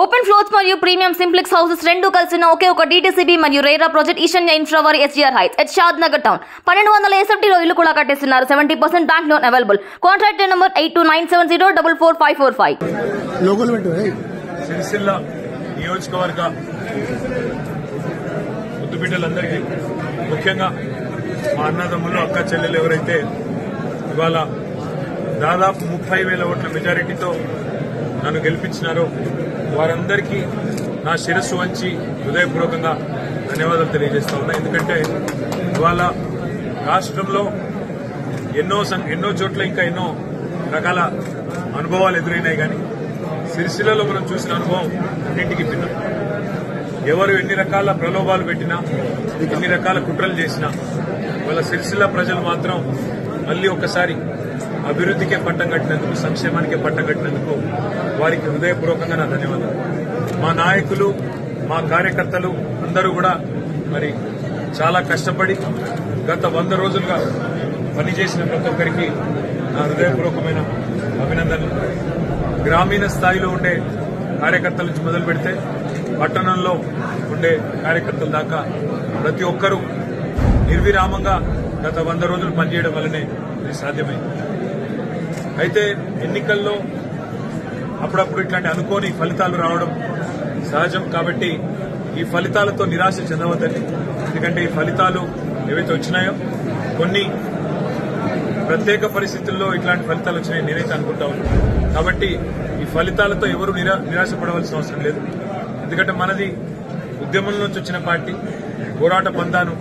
Open floors మరియు premium simplex houses రెండు కలిసిన ఒకే ఒక డీటీసీబీ మరియు రేరా ప్రాజెక్ట్ ఈశాన్య ఇన్ఫ్రావారి SGR heights at Shadnagar town 1200 ఎస్ఎఫ్టీలో ఇల్లు కూడా కట్టేస్తున్నారు. 70% bank loan available. Contract number 8297044545. Sirisilla నియోజకవర్గ ముద్దుబిడ్డలందరికీ ముఖ్యంగా మా అన్నదమ్ములు అక్క చెల్లెలు ఎవరైతే ఇవాళ దాదాపు 30,000 ఓట్ల మెజారిటీతో నన్ను గెలిపించినారో వారందరికీ నా శిరస్సు వంచి హృదయపూర్వకంగా ధన్యవాదాలు తెలియజేస్తా ఉన్నా. ఎందుకంటే ఇవాళ రాష్ట్రంలో ఎన్నో చోట్ల ఇంకా ఎన్నో రకాల అనుభవాలు ఎదురైనాయి. కానీ సిరిసిల్లలో మనం చూసిన అనుభవం అన్నింటికీ భిన్నం. ఎవరు ఎన్ని రకాల ప్రలోభాలు పెట్టినా, ఎన్ని రకాల కుట్రలు చేసినా వాళ్ళ సిరిసిల్ల ప్రజలు మాత్రం మళ్లీ ఒక్కసారి అభివృద్దికే పట్టం కట్టినందుకు, సంక్షేమానికే పట్టం కట్టినందుకు వారికి హృదయపూర్వకంగా నా ధన్యవాదాలు. మా నాయకులు, మా కార్యకర్తలు అందరూ కూడా మరి చాలా కష్టపడి గత 100 రోజులుగా పనిచేసిన ప్రతి ఒక్కరికి నా హృదయపూర్వకమైన అభినందనలు. గ్రామీణ స్థాయిలో ఉండే కార్యకర్తల నుంచి మొదలు పెడితే పట్టణంలో ఉండే కార్యకర్తల దాకా ప్రతి ఒక్కరూ నిర్విరామంగా గత 100 రోజులు పనిచేయడం వల్లనే ఇది సాధ్యమైంది. అయితే ఎన్నికల్లో అప్పుడప్పుడు ఇట్లాంటి అనుకోని ఫలితాలు రావడం సహజం. కాబట్టి ఈ ఫలితాలతో నిరాశ చెందవద్దని. ఎందుకంటే ఈ ఫలితాలు ఏవైతే వచ్చినాయో కొన్ని ప్రత్యేక పరిస్థితుల్లో ఇట్లాంటి ఫలితాలు వచ్చినాయి నేనైతే అనుకుంటా ఉన్నాను. కాబట్టి ఈ ఫలితాలతో ఎవరు నిరాశపడవలసిన అవసరం లేదు. ఎందుకంటే మనది ఉద్యమం నుంచి వచ్చిన పార్టీ. పోరాట బంధాను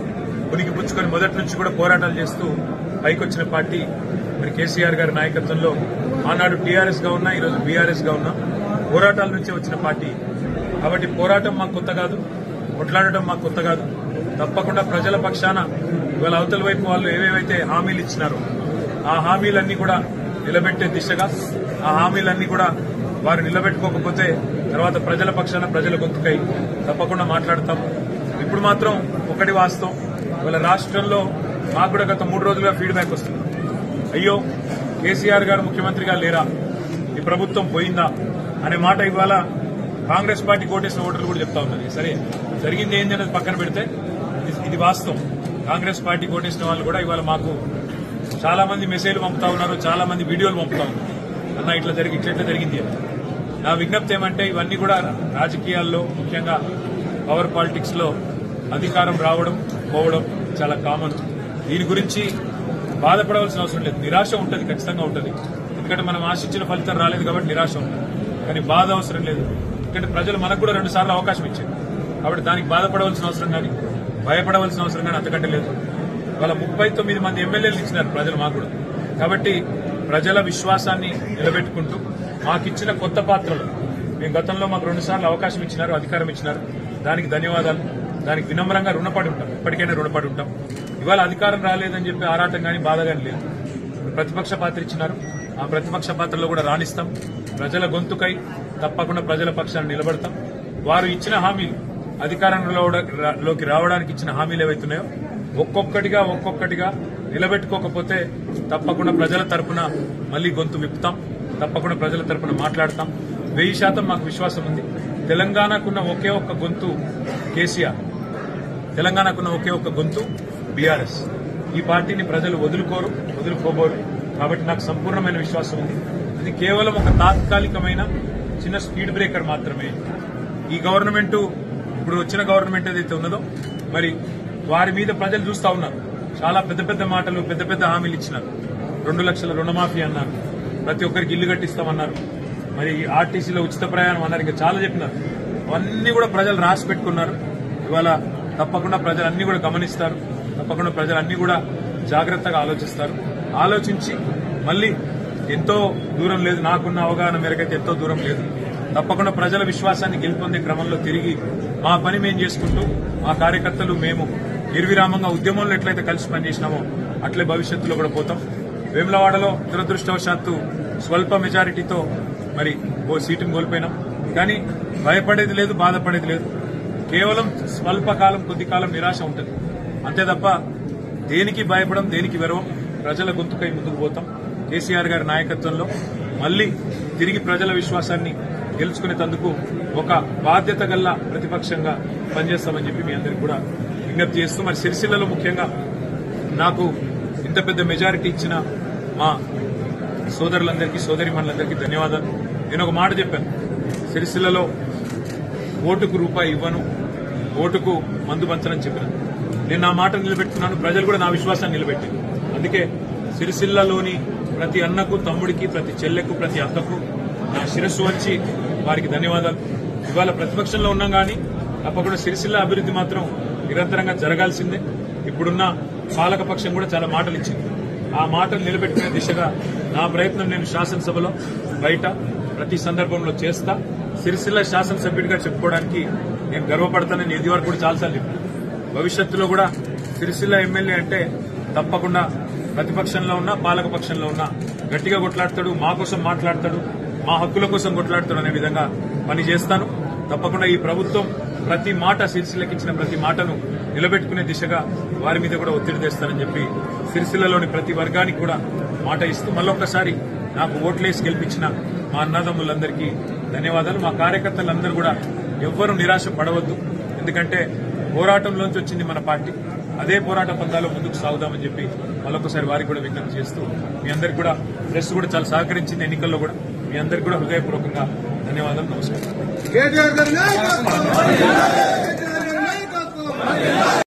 ఉనికి పుచ్చుకొని మొదటి నుంచి కూడా పోరాటాలు చేస్తూ పైకొచ్చిన పార్టీ. మరి కేసీఆర్ గారి నాయకత్వంలో ఆనాడు టీఆర్ఎస్ గా ఉన్నా, ఈరోజు బీఆర్ఎస్ గా ఉన్నా, పోరాటాల నుంచే వచ్చిన పార్టీ. కాబట్టి పోరాటం మాకు కొత్త కాదు, కొట్లాడటం మాకు కొత్త కాదు. తప్పకుండా ప్రజల పక్షాన ఇవాళ అవతల వైపు వాళ్ళు ఏవేవైతే హామీలు ఇచ్చినారో ఆ హామీలన్నీ కూడా నిలబెట్టే దిశగా, ఆ హామీలన్నీ కూడా వారు నిలబెట్టుకోకపోతే తర్వాత ప్రజల పక్షాన ప్రజల గొంతుకై తప్పకుండా మాట్లాడతాం. ఇప్పుడు మాత్రం ఒకటి వాస్తవం, ఇవాళ రాష్ట్రంలో మాకు కూడా గత 3 రోజులుగా ఫీడ్బ్యాక్ వస్తుంది. అయ్యో కేసీఆర్ గారు ముఖ్యమంత్రిగా లేరా, ఈ ప్రభుత్వం పోయిందా అనే మాట ఇవాళ కాంగ్రెస్ పార్టీ కోటేసిన ఓటర్లు కూడా చెప్తా ఉన్నారు. సరే జరిగింది ఏంది అనేది పక్కన పెడితే ఇది వాస్తవం. కాంగ్రెస్ పార్టీ కోటేసిన వాళ్ళు కూడా ఇవాళ మాకు చాలా మంది మెసేజ్లు పంపుతా ఉన్నారు, చాలా మంది వీడియోలు పంపుతా ఉన్నారు. అన్న ఇట్లా జరిగింది. నా విజ్ఞప్తి ఏమంటే ఇవన్నీ కూడా రాజకీయాల్లో, ముఖ్యంగా పవర్ పాలిటిక్స్ లో అధికారం రావడం పోవడం చాలా కామన్. దీని గురించి బాధపడవలసిన అవసరం లేదు. నిరాశ ఉంటుంది, ఖచ్చితంగా ఉంటుంది. ఎందుకంటే మనం ఆశించిన ఫలితం రాలేదు కాబట్టి నిరాశ ఉంటుంది. కానీ బాధ అవసరం లేదు. ఎందుకంటే ప్రజలు మనకు కూడా 2 సార్లు అవకాశం ఇచ్చారు. కాబట్టి దానికి బాధపడవలసిన అవసరం కానీ, భయపడవలసిన అవసరం కానీ అంతకంటే లేదు. వాళ్ళ 39 మంది ఎమ్మెల్యేలు ఇచ్చినారు ప్రజలు మాకు కూడా. కాబట్టి ప్రజల విశ్వాసాన్ని నిలబెట్టుకుంటూ మాకిచ్చిన కొత్త పాత్రలు, మేము గతంలో మాకు 2 సార్లు అవకాశం ఇచ్చినారు, అధికారం ఇచ్చినారు. దానికి ధన్యవాదాలు. దానికి వినమ్రంగా రుణపడి ఉంటాం, ఎప్పటికైనా రుణపడి ఉంటాం. ఇవాళ అధికారం రాలేదని చెప్పి ఆరాటం కానీ బాధ కానీ లేదు. ప్రతిపక్ష పాత్ర ఇచ్చినారు, ఆ ప్రతిపక్ష పాత్రలో కూడా రాణిస్తాం. ప్రజల గొంతుకై తప్పకుండా ప్రజల పక్షాన్ని నిలబడతాం. వారు ఇచ్చిన హామీలు, అధికారంలోకి రావడానికి ఇచ్చిన హామీలు ఏవైతున్నాయో ఒక్కొక్కటిగా నిలబెట్టుకోకపోతే తప్పకుండా ప్రజల తరపున మళ్లీ గొంతు విప్పుతాం. తప్పకుండా ప్రజల తరపున మాట్లాడతాం. 1000% మాకు విశ్వాసం ఉంది. తెలంగాణకున్న ఒకే ఒక్క గొంతు కేసీఆర్, తెలంగాణకున్న ఒకే ఒక్క గొంతు బీఆర్ఎస్. ఈ పార్టీని ప్రజలు వదులుకోబోరు. కాబట్టి నాకు సంపూర్ణమైన విశ్వాసం ఉంది. ఇది కేవలం ఒక తాత్కాలికమైన చిన్న స్పీడ్ బ్రేకర్ మాత్రమే. ఈ గవర్నమెంట్, ఇప్పుడు వచ్చిన గవర్నమెంట్ ఏదైతే ఉన్నదో మరి వారి మీద ప్రజలు చూస్తా ఉన్నారు. చాలా పెద్ద మాటలు, పెద్ద హామీలు ఇచ్చినారు. 2 లక్షల రుణమాఫీ అన్నారు, ప్రతి ఒక్కరికి ఇల్లు కట్టిస్తామన్నారు, మరి ఆర్టీసీలో ఉచిత ప్రయాణం అన్నారు, ఇంకా చాలా చెప్పినారు. అవన్నీ కూడా ప్రజలు రాసి పెట్టుకున్నారు. ఇవాళ తప్పకుండా ప్రజలు అన్ని కూడా గమనిస్తారు. తప్పకుండా ప్రజలు అన్ని కూడా జాగ్రత్తగా ఆలోచిస్తారు. ఆలోచించి మళ్లీ ఎంతో దూరం లేదు, నాకున్న అవగాహన మేరకైతే ఎంతో దూరం లేదు. తప్పకుండా ప్రజల విశ్వాసాన్ని గెలుపొందే క్రమంలో తిరిగి మా పని మేము చేసుకుంటూ, మా కార్యకర్తలు మేము నిర్విరామంగా ఉద్యమంలో ఎట్లయితే కలిసి పనిచేసినామో అట్లే భవిష్యత్తులో కూడా పోతాం. వేములవాడలో దురదృష్టవశాత్తు స్వల్ప మెజారిటీతో మరి ఓ సీటును కోల్పోయినాం. కానీ భయపడేది లేదు, బాధపడేది లేదు. కేవలం స్వల్పకాలం, కొద్ది కాలం నిరాశ ఉంటుంది అంతే తప్ప దేనికి భయపడం, దేనికి వెరవం. ప్రజల గొంతుకై ముందుకు పోతాం. కేసీఆర్ గారి నాయకత్వంలో మళ్లీ తిరిగి ప్రజల విశ్వాసాన్ని గెలుచుకునేందుకు ఒక బాధ్యత గల ప్రతిపక్షంగా పనిచేస్తామని చెప్పి మీ అందరికీ కూడా విజ్ఞప్తి చేస్తూ, మరి సిరిసిల్లలో ముఖ్యంగా నాకు ఇంత పెద్ద మెజారిటీ ఇచ్చిన మా సోదరులందరికీ సోదరిమణులందరికీ ధన్యవాదాలు. నేను ఒక మాట చెప్పాను, సిరిసిల్లలో ఓటుకు రూపాయి ఇవ్వను, ఓటుకు మందు పంచనని చెప్పాను. నేను నా మాట నిలబెట్టుకున్నాను, ప్రజలు కూడా నా విశ్వాసాన్ని నిలబెట్టారు. అందుకే సిరిసిల్లలోని ప్రతి అన్నకు, తమ్ముడికి, ప్రతి చెల్లెకు, ప్రతి అక్కకు నా శిరస్సు వచ్చి వారికి ధన్యవాదాలు. ఇవాళ ప్రతిపక్షంలో ఉన్నాం కానీ తప్పకుండా సిరిసిల్ల అభివృద్ధి మాత్రం నిరంతరంగా జరగాల్సిందే. ఇప్పుడున్న పాలకపక్షం కూడా చాలా మాటలు ఇచ్చింది. ఆ మాటలు నిలబెట్టుకునే దిశగా నా ప్రయత్నం నేను శాసనసభలో, బయట ప్రతి సందర్భంలో చేస్తా. సిరిసిల్ల శాసనసభ్యుడిగా చెప్పుకోవడానికి నేను గర్వపడతానని ఇది వరకు కూడా చాలాసార్లు చెప్పాను. భవిష్యత్తులో కూడా సిరిసిల్ల ఎమ్మెల్యే అంటే తప్పకుండా ప్రతిపక్షంలో ఉన్నా, పాలకపక్షంలో ఉన్నా గట్టిగా కొట్లాడతాడు, మా కోసం మాట్లాడతాడు, మా హక్కుల కోసం కొట్లాడతాడు అనే విధంగా పనిచేస్తాను. తప్పకుండా ఈ ప్రభుత్వం ప్రతి మాట, సిరిసిల్లకి ఇచ్చిన ప్రతి మాటను నిలబెట్టుకునే దిశగా వారి మీద కూడా ఒత్తిడి తెస్తానని చెప్పి సిరిసిల్లలోని ప్రతి వర్గానికి కూడా మాట ఇస్తూ మళ్ళొక్కసారి నాకు ఓట్లేసి గెలిపించిన మా అన్నదమ్ములందరికీ ధన్యవాదాలు. మా కార్యకర్తలందరూ కూడా ఎవ్వరూ నిరాశ పడవద్దు. ఎందుకంటే పోరాటంలోంచి వచ్చింది మన పార్టీ. అదే పోరాట పందాలో ముందుకు సాగుదామని చెప్పి మళ్ళొకసారి వారికి కూడా విజ్ఞప్తి చేస్తూ, మీ అందరికీ కూడా ప్రెస్ కూడా చాలా సహకరించింది ఎన్నికల్లో కూడా. మీ అందరికీ కూడా హృదయపూర్వకంగా ధన్యవాదాలు. నమస్కారం.